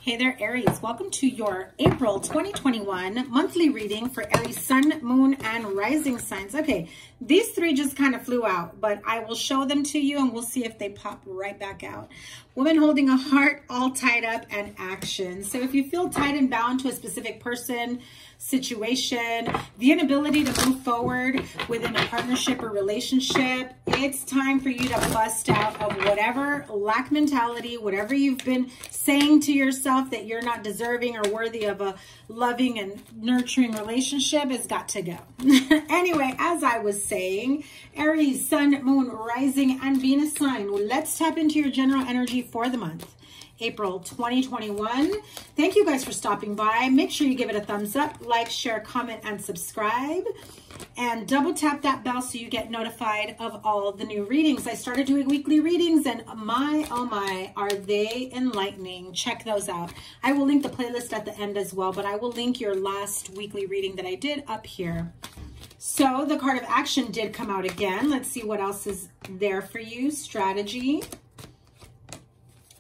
Hey there, Aries. Welcome to your April 2021 monthly reading for Aries Sun, Moon, and Rising signs. Okay, these three just kind of flew out, but I will show them to you and we'll see if they pop right back out. Woman holding a heart, all tied up, and action. So if you feel tied and bound to a specific person, situation, the inability to move forward within a partnership or relationship, it's time for you to bust out of whatever lack mentality, whatever you've been saying to yourself that you're not deserving or worthy of a loving and nurturing relationship has got to go. Anyway, as I was saying, Aries, Sun, Moon, Rising, and Venus sign. Let's tap into your general energy for the month. April 2021. Thank you guys for stopping by. Make sure you give it a thumbs up, like, share, comment, and subscribe. And double tap that bell so you get notified of all the new readings. I started doing weekly readings and my, oh my, are they enlightening. Check those out. I will link the playlist at the end as well, but I will link your last weekly reading that I did up here. So the card of action did come out again. Let's see what else is there for you. Strategy.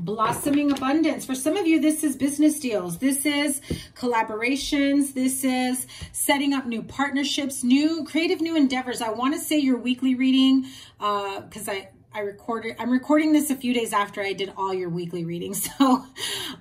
Blossoming abundance. For some of you, this is business deals. This is collaborations. This is setting up new partnerships, new creative new endeavors. I want to say your weekly reading because I'm recording this a few days after I did all your weekly readings. So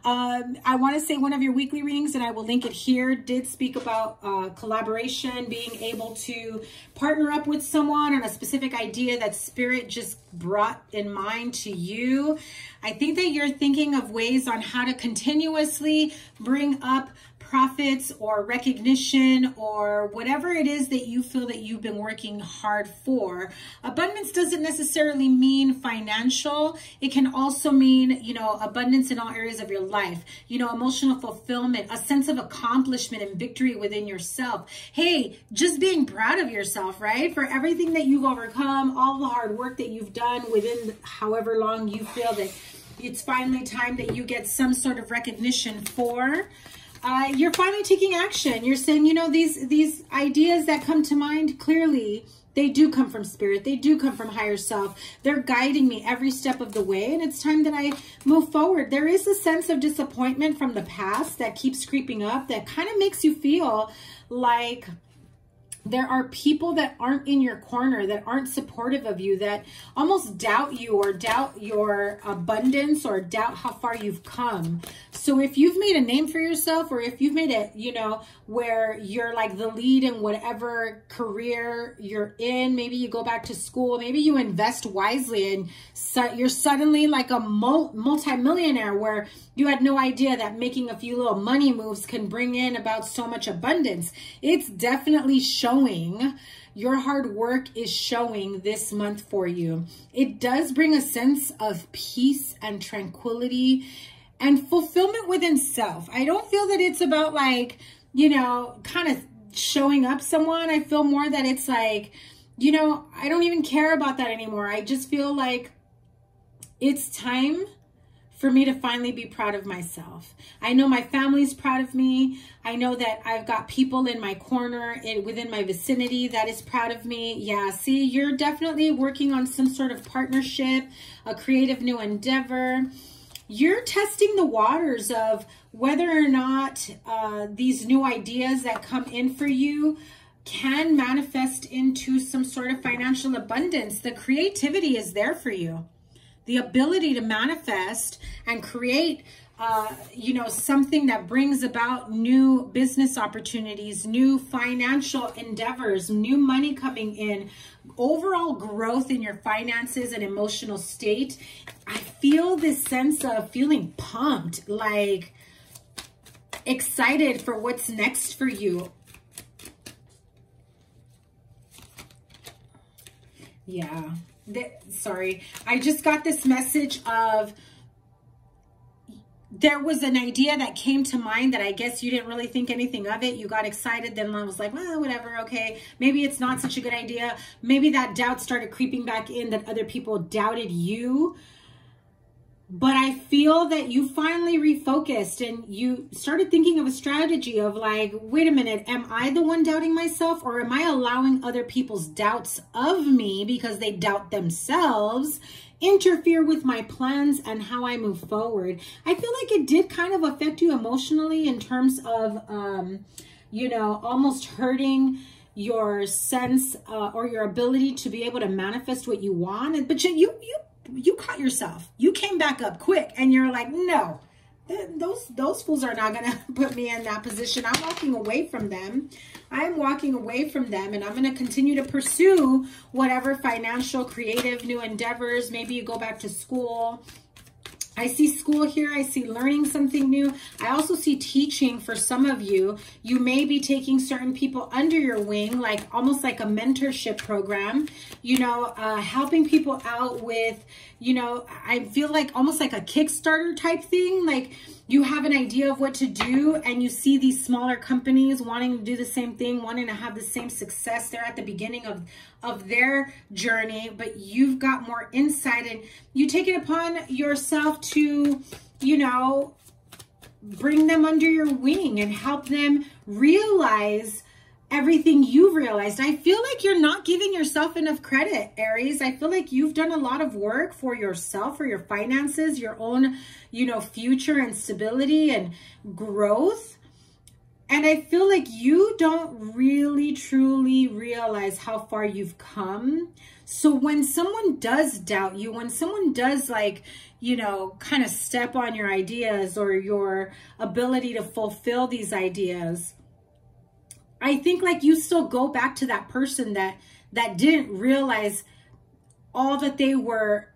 I want to say one of your weekly readings, and I will link it here, did speak about collaboration, being able to partner up with someone on a specific idea that spirit just brought in mind to you. I think that you're thinking of ways on how to continuously bring up profits or recognition or whatever it is that you feel that you've been working hard for. Abundance doesn't necessarily mean financial. It can also mean, you know, abundance in all areas of your life, you know, emotional fulfillment, a sense of accomplishment and victory within yourself. Hey, just being proud of yourself, right? For everything that you've overcome, all the hard work that you've done within however long you feel that it's finally time that you get some sort of recognition for. You're finally taking action. You're saying, you know, these ideas that come to mind, clearly, they do come from spirit. They do come from higher self. They're guiding me every step of the way, and it's time that I move forward. There is a sense of disappointment from the past that keeps creeping up that kind of makes you feel like there are people that aren't in your corner, that aren't supportive of you, that almost doubt you or doubt your abundance or doubt how far you've come. So if you've made a name for yourself, or if you've made it, you know, where you're like the lead in whatever career you're in, maybe you go back to school, maybe you invest wisely and you're suddenly like a multi-millionaire where you had no idea that making a few little money moves can bring in about so much abundance. It's definitely showing. Your hard work is showing this month for you. It does bring a sense of peace and tranquility and fulfillment within self. I don't feel that it's about like, you know, kind of showing up someone. I feel more that it's like, you know, I don't even care about that anymore. I just feel like it's time for me to finally be proud of myself. I know my family's proud of me. I know that I've got people in my corner within my vicinity that is proud of me. Yeah, see, you're definitely working on some sort of partnership, a creative new endeavor. You're testing the waters of whether or not these new ideas that come in for you can manifest into some sort of financial abundance. The creativity is there for you. The ability to manifest and create, you know, something that brings about new business opportunities, new financial endeavors, new money coming in, overall growth in your finances and emotional state. I feel this sense of feeling pumped, like excited for what's next for you. Yeah. Sorry, I just got this message of there was an idea that came to mind that I guess you didn't really think anything of it. You got excited, then I was like, well, whatever, okay. Maybe it's not such a good idea. Maybe that doubt started creeping back in that other people doubted you. But I feel that you finally refocused and you started thinking of a strategy of like, wait a minute, am I the one doubting myself, or am I allowing other people's doubts of me because they doubt themselves interfere with my plans and how I move forward? I feel like it did kind of affect you emotionally in terms of, you know, almost hurting your sense or your ability to be able to manifest what you want. But you caught yourself. You came back up quick and you're like, no, those fools are not going to put me in that position. I'm walking away from them. I'm walking away from them, and I'm going to continue to pursue whatever financial, creative, new endeavors. Maybe you go back to school. I see school here. I see learning something new. I also see teaching for some of you. You may be taking certain people under your wing, like almost like a mentorship program, you know, helping people out with, you know, I feel like almost like a Kickstarter type thing. Like you have an idea of what to do and you see these smaller companies wanting to do the same thing, wanting to have the same success. They're at the beginning of their journey, but you've got more insight and you take it upon yourself to, you know, bring them under your wing and help them realize everything you've realized. I feel like you're not giving yourself enough credit, Aries. I feel like you've done a lot of work for yourself, for your finances, your own, you know, future and stability and growth. And I feel like you don't really, truly realize how far you've come. So when someone does doubt you, when someone does like, you know, kind of step on your ideas or your ability to fulfill these ideas, I think like you still go back to that person that didn't realize all that they were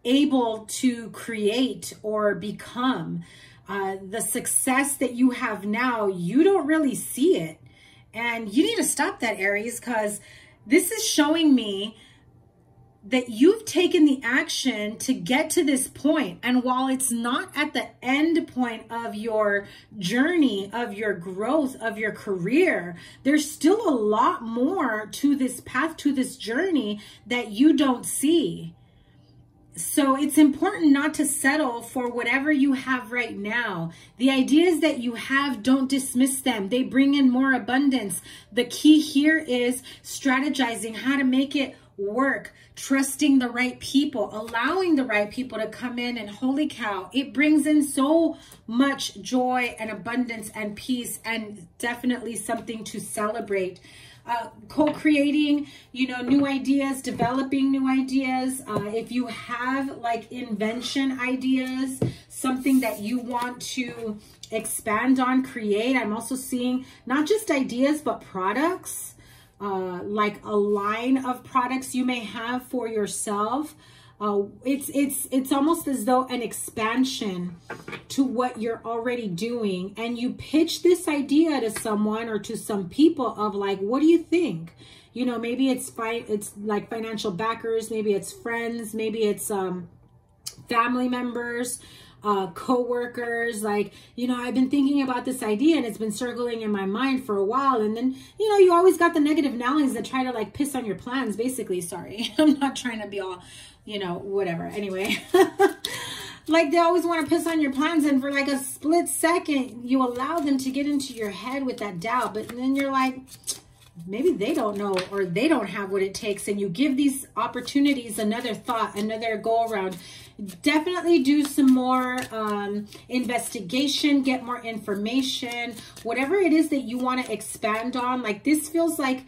able to create or become. The success that you have now, you don't really see it. And you need to stop that, Aries, because this is showing me that you've taken the action to get to this point. And while it's not at the end point of your journey, of your growth, of your career, there's still a lot more to this path, to this journey that you don't see. So it's important not to settle for whatever you have right now. The ideas that you have, don't dismiss them. They bring in more abundance. The key here is strategizing how to make it work, trusting the right people, allowing the right people to come in, and holy cow, it brings in so much joy and abundance and peace, and definitely something to celebrate. Co-creating, you know, new ideas, developing new ideas. If you have like invention ideas, something that you want to expand on, create. I'm also seeing not just ideas, but products, like a line of products you may have for yourself. It's almost as though an expansion to what you're already doing, and you pitch this idea to someone or to some people of like, what do you think? You know, maybe it's like financial backers, maybe it's friends, maybe it's family members, co-workers, like, you know, I've been thinking about this idea and it's been circling in my mind for a while. And then, you know, you always got the negative Nellies that try to like piss on your plans, basically. Sorry, I'm not trying to be all, you know, whatever. Anyway, like they always want to piss on your plans, and for like a split second, you allow them to get into your head with that doubt. But then you're like, maybe they don't know, or they don't have what it takes. And you give these opportunities another thought, another go around. Definitely do some more investigation, get more information, whatever it is that you want to expand on. Like this feels like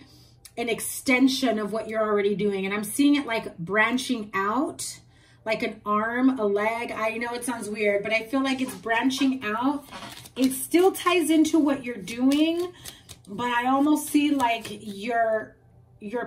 an extension of what you're already doing. And I'm seeing it like branching out, like an arm, a leg. I know it sounds weird, but I feel like it's branching out. It still ties into what you're doing, but I almost see like your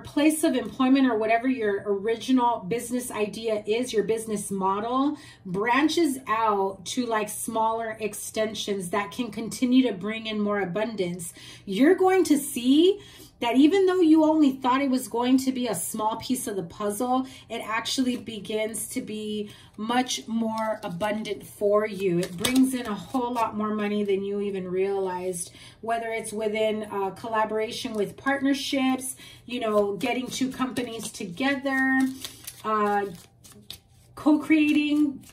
place of employment, or whatever your original business idea is, your business model, branches out to like smaller extensions that can continue to bring in more abundance. You're going to see that even though you only thought it was going to be a small piece of the puzzle, it actually begins to be much more abundant for you. It brings in a whole lot more money than you even realized, whether it's within collaboration with partnerships, you know, getting two companies together, co-creating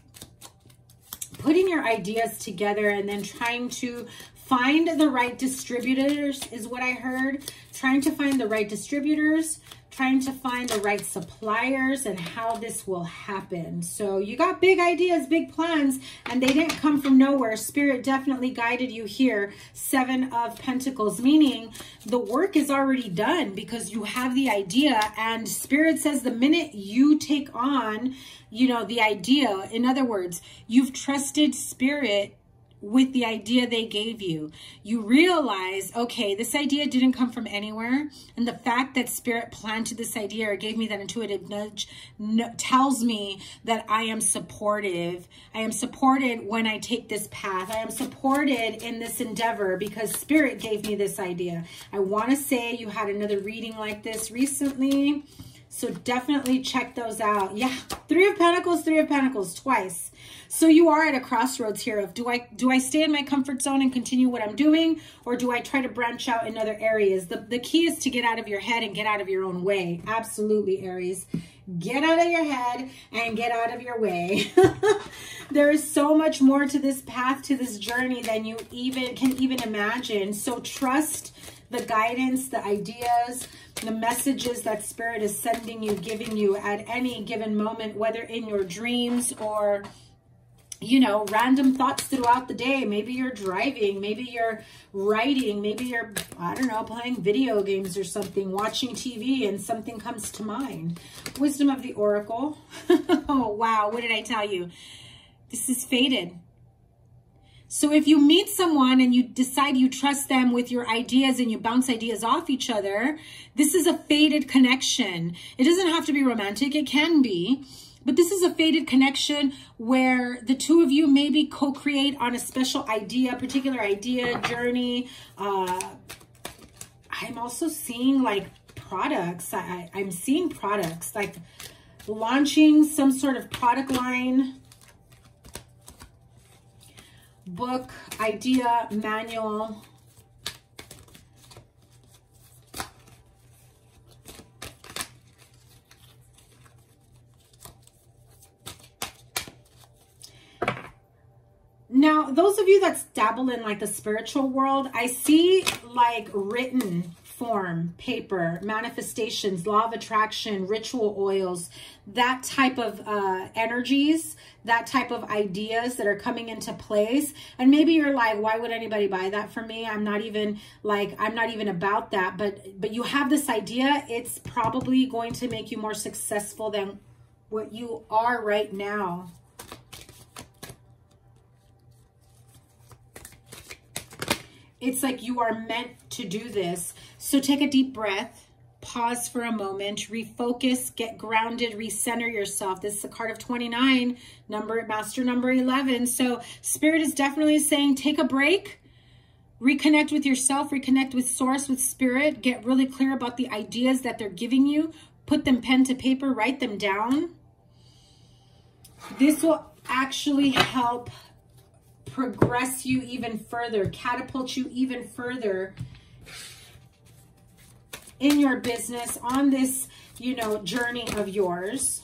putting your ideas together and then trying to find the right distributors is what I heard. Trying to find the right distributors, trying to find the right suppliers, and how this will happen. So you got big ideas, big plans, and they didn't come from nowhere. Spirit definitely guided you here. 7 of Pentacles, meaning the work is already done because you have the idea. And Spirit says the minute you take on, you know, the idea, in other words, you've trusted Spirit with the idea they gave you. You realize, okay, this idea didn't come from anywhere. And the fact that Spirit planted this idea or gave me that intuitive nudge tells me that I am supportive. I am supported when I take this path. I am supported in this endeavor because Spirit gave me this idea. I want to say you had another reading like this recently. So definitely check those out. Yeah, 3 of Pentacles twice. So you are at a crossroads here of do I stay in my comfort zone and continue what I'm doing, or do I try to branch out in other areas? The key is to get out of your head and get out of your own way. Absolutely, Aries. Get out of your head and get out of your way. There is so much more to this path, to this journey than you can even imagine. So trust the guidance, the ideas, the messages that Spirit is sending you, giving you at any given moment, whether in your dreams or, you know, random thoughts throughout the day. Maybe you're driving, maybe you're writing, maybe you're, I don't know, playing video games or something, watching TV, and something comes to mind. Wisdom of the Oracle. Oh, wow. What did I tell you? This is fated. So if you meet someone and you decide you trust them with your ideas and you bounce ideas off each other, this is a fated connection. It doesn't have to be romantic. It can be. But this is a fated connection where the two of you maybe co-create on a special idea, particular idea, journey. I'm also seeing like products. I'm seeing products, like launching some sort of product line, book, idea, manual. Now, those of you that dabble in like the spiritual world, I see like written form, paper, manifestations, law of attraction, ritual oils, that type of energies, that type of ideas that are coming into place. And maybe you're like, why would anybody buy that from me? I'm not even about that. But you have this idea. It's probably going to make you more successful than what you are right now. It's like you are meant to do this. So take a deep breath, pause for a moment, refocus, get grounded, recenter yourself. This is the card of 29, master number 11. So Spirit is definitely saying, take a break, reconnect with yourself, reconnect with Source, with Spirit, get really clear about the ideas that they're giving you, put them pen to paper, write them down. This will actually help progress you even further, catapult you even further in your business on this, you know, journey of yours.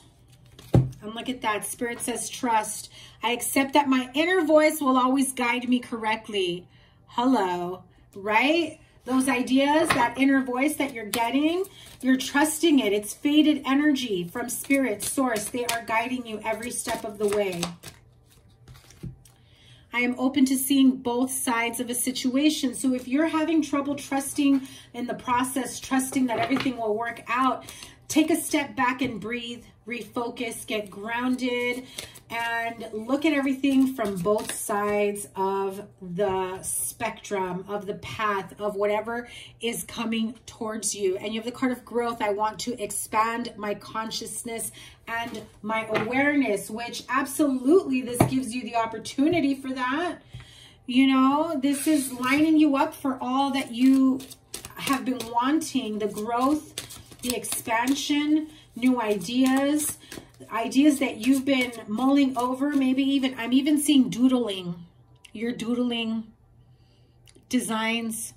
And look at that. Spirit says, trust. I accept that my inner voice will always guide me correctly. Hello, right? Those ideas, that inner voice that you're getting, you're trusting it. It's fated energy from Spirit, Source. They are guiding you every step of the way. I am open to seeing both sides of a situation. So if you're having trouble trusting in the process, trusting that everything will work out, take a step back and breathe, refocus, get grounded, and look at everything from both sides of the spectrum, of the path, of whatever is coming towards you. And you have the card of growth. I want to expand my consciousness and my awareness, which absolutely this gives you the opportunity for that. You know, this is lining you up for all that you have been wanting, the growth, the expansion, new ideas, ideas that you've been mulling over. Maybe even, I'm even seeing doodling. You're doodling designs,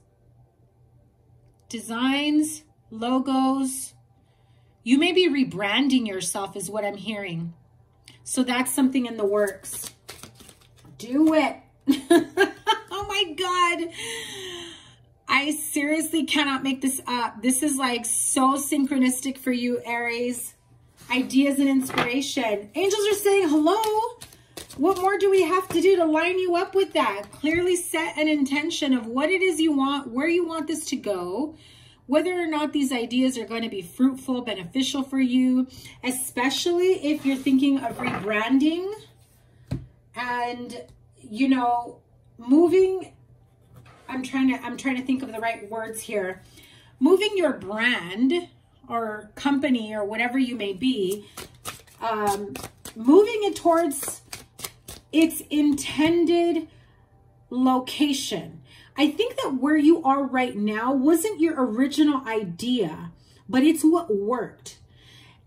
logos. You may be rebranding yourself is what I'm hearing. So that's something in the works. do it. Oh my God. I seriously cannot make this up. This is like so synchronistic for you, Aries. Ideas and inspiration. Angels are saying hello. What more do we have to do to line you up with that? Clearly set an intention of what it is you want, where you want this to go, whether or not these ideas are going to be fruitful, beneficial for you, especially if you're thinking of rebranding and, you know, moving. I'm trying to think of the right words here. Moving your brand or company or whatever you may be, moving it towards its intended location. I think that where you are right now wasn't your original idea, but it's what worked.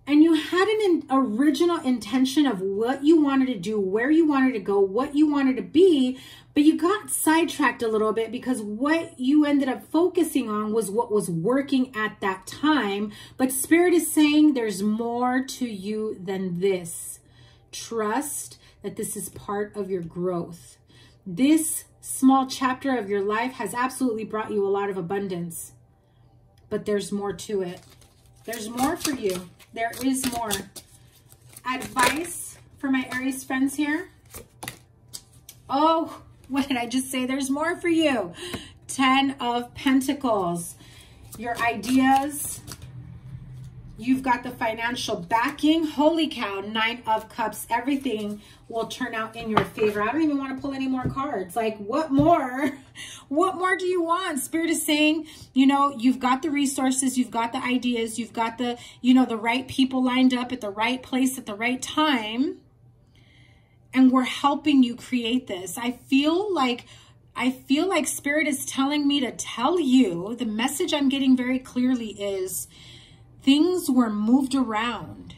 And you had an original intention of what you wanted to do, where you wanted to go, what you wanted to be, but you got sidetracked a little bit because what you ended up focusing on was what was working at that time. But Spirit is saying there's more to you than this. Trust that this is part of your growth. This small chapter of your life has absolutely brought you a lot of abundance, but there's more to it. There's more for you. There is more. Advice for my Aries friends here. Oh, what did I just say? There's more for you. 10 of Pentacles. Your ideas. You've got the financial backing. Holy cow, 9 of Cups. Everything will turn out in your favor. I don't even want to pull any more cards. Like, what more? What more do you want? Spirit is saying, you know, you've got the resources, you've got the ideas, you've got the, you know, the right people lined up at the right place at the right time. And we're helping you create this. I feel like Spirit is telling me to tell you, the message I'm getting very clearly is, things were moved around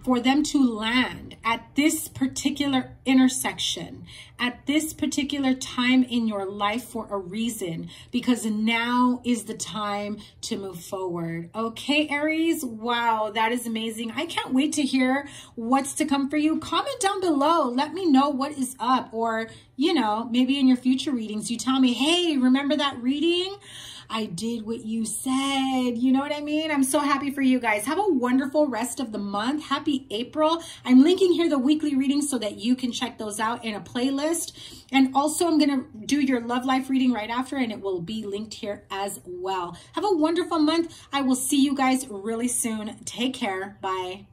for them to land at this particular intersection, at this particular time in your life for a reason, because now is the time to move forward. Okay, Aries? Wow, that is amazing. I can't wait to hear what's to come for you. Comment down below. Let me know what is up, or, you know, maybe in your future readings, you tell me, hey, remember that reading? I did what you said. You know what I mean? I'm so happy for you guys. Have a wonderful rest of the month. Happy April. I'm linking here the weekly readings so that you can check those out in a playlist. And also I'm going to do your love life reading right after, and it will be linked here as well. Have a wonderful month. I will see you guys really soon. Take care. Bye.